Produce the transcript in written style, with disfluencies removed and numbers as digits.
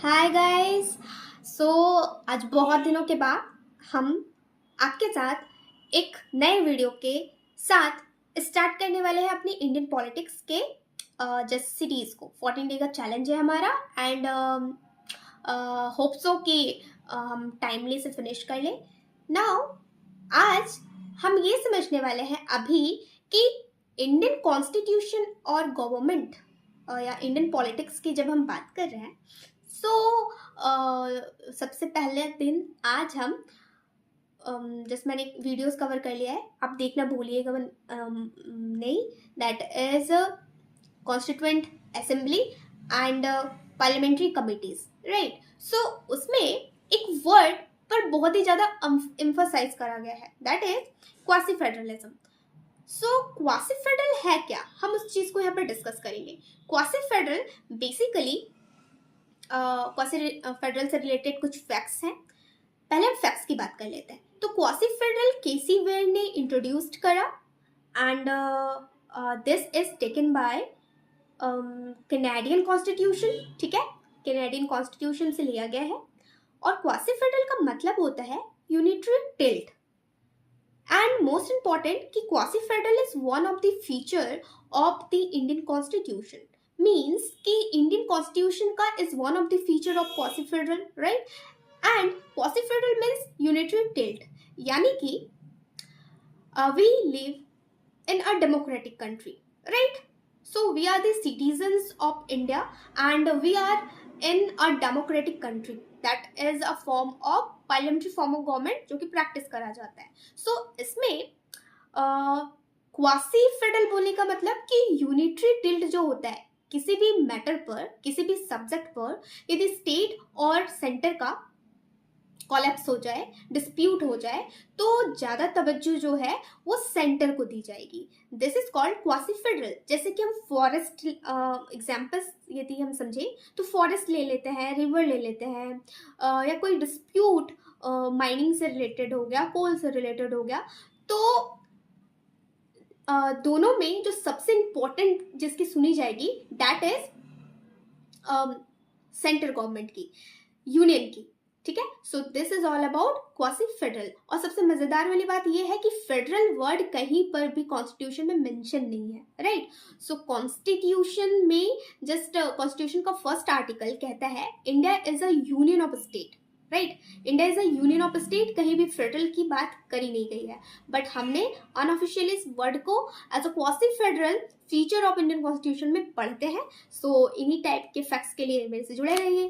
Hi guys. सो आज बहुत दिनों के बाद हम आपके साथ एक नए वीडियो के साथ स्टार्ट करने वाले हैं अपनी इंडियन पॉलिटिक्स के जस्ट सीरीज को। 14 डे का चैलेंज है हमारा एंड होप सो कि हम टाइमली से फिनिश कर लें। नाउ आज हम ये समझने वाले हैं अभी कि इंडियन कॉन्स्टिट्यूशन और गवर्नमेंट या इंडियन पॉलिटिक्स की जब हम बात कर रहे हैं सो सबसे पहले दिन आज हम जस्ट मैंने वीडियोस कवर कर लिया है, आप देखना भूलिएगा नहीं। That is constituent assembly and parliamentary committees, right. So उसमें एक वर्ड पर बहुत ही ज़्यादा एम्फसाइज करा गया है, that is quasi federalism. So quasi federal है क्या, हम उस चीज़ को यहाँ पर डिस्कस करेंगे। Quasi federal basically quasi federal से रिलेटेड कुछ फैक्ट्स हैं। पहले हम फैक्ट्स की बात कर लेते हैं। तो क्वासी फेडरल केसी वेयर ने इंट्रोड्यूस्ड करा and this is taken by Canadian constitution, ठीक है, कैनेडियन कॉन्स्टिट्यूशन से लिया गया है। और क्वासी फेडरल का मतलब होता है unitary tilt and most important कि quasi federal is one of the feature of the Indian constitution. Means कि इंडियन कॉन्स्टिट्यूशन का is one of the feature of quasi federal, right. And quasi federal means unitary tilt, यानी कि we live in a democratic country, right. So we are the citizens of India and we are in a democratic country, that is a form of parliamentary form of government जो कि practice करा जाता है। सो इसमें quasi federal बोलने का मतलब कि यूनिटरी टिल्ट जो होता है किसी भी मैटर पर, किसी भी सब्जेक्ट पर यदि स्टेट और सेंटर का कोलैप्स हो जाए, डिस्प्यूट हो जाए, तो ज़्यादा तवज्जो जो है वो सेंटर को दी जाएगी। This is called quasi federal. जैसे कि हम फॉरेस्ट एग्जाम्पल्स यदि हम समझें तो फॉरेस्ट ले लेते हैं, रिवर ले लेते हैं, या कोई डिस्प्यूट माइनिंग से रिलेटेड हो गया, कोल से रिलेटेड हो गया, तो दोनों में जो सबसे इम्पोर्टेंट जिसकी सुनी जाएगी दैट इज सेंटर गवर्नमेंट की, यूनियन की, ठीक है। So this is all about quasi federal. और सबसे मजेदार वाली बात यह है कि फेडरल वर्ड कहीं पर भी कॉन्स्टिट्यूशन में मेंशन नहीं है, राइट। सो कॉन्स्टिट्यूशन में जस्ट कॉन्स्टिट्यूशन का फर्स्ट आर्टिकल कहता है India is a union of state, right. India is a union of state, कहीं भी फेडरल की बात करी नहीं गई है। बट हमने अनऑफिशियली इस वर्ड को as a quasi federal feature of Indian constitution में पढ़ते हैं। सो इन्हीं टाइप के फैक्ट्स के लिए मेरे से जुड़े रहिए।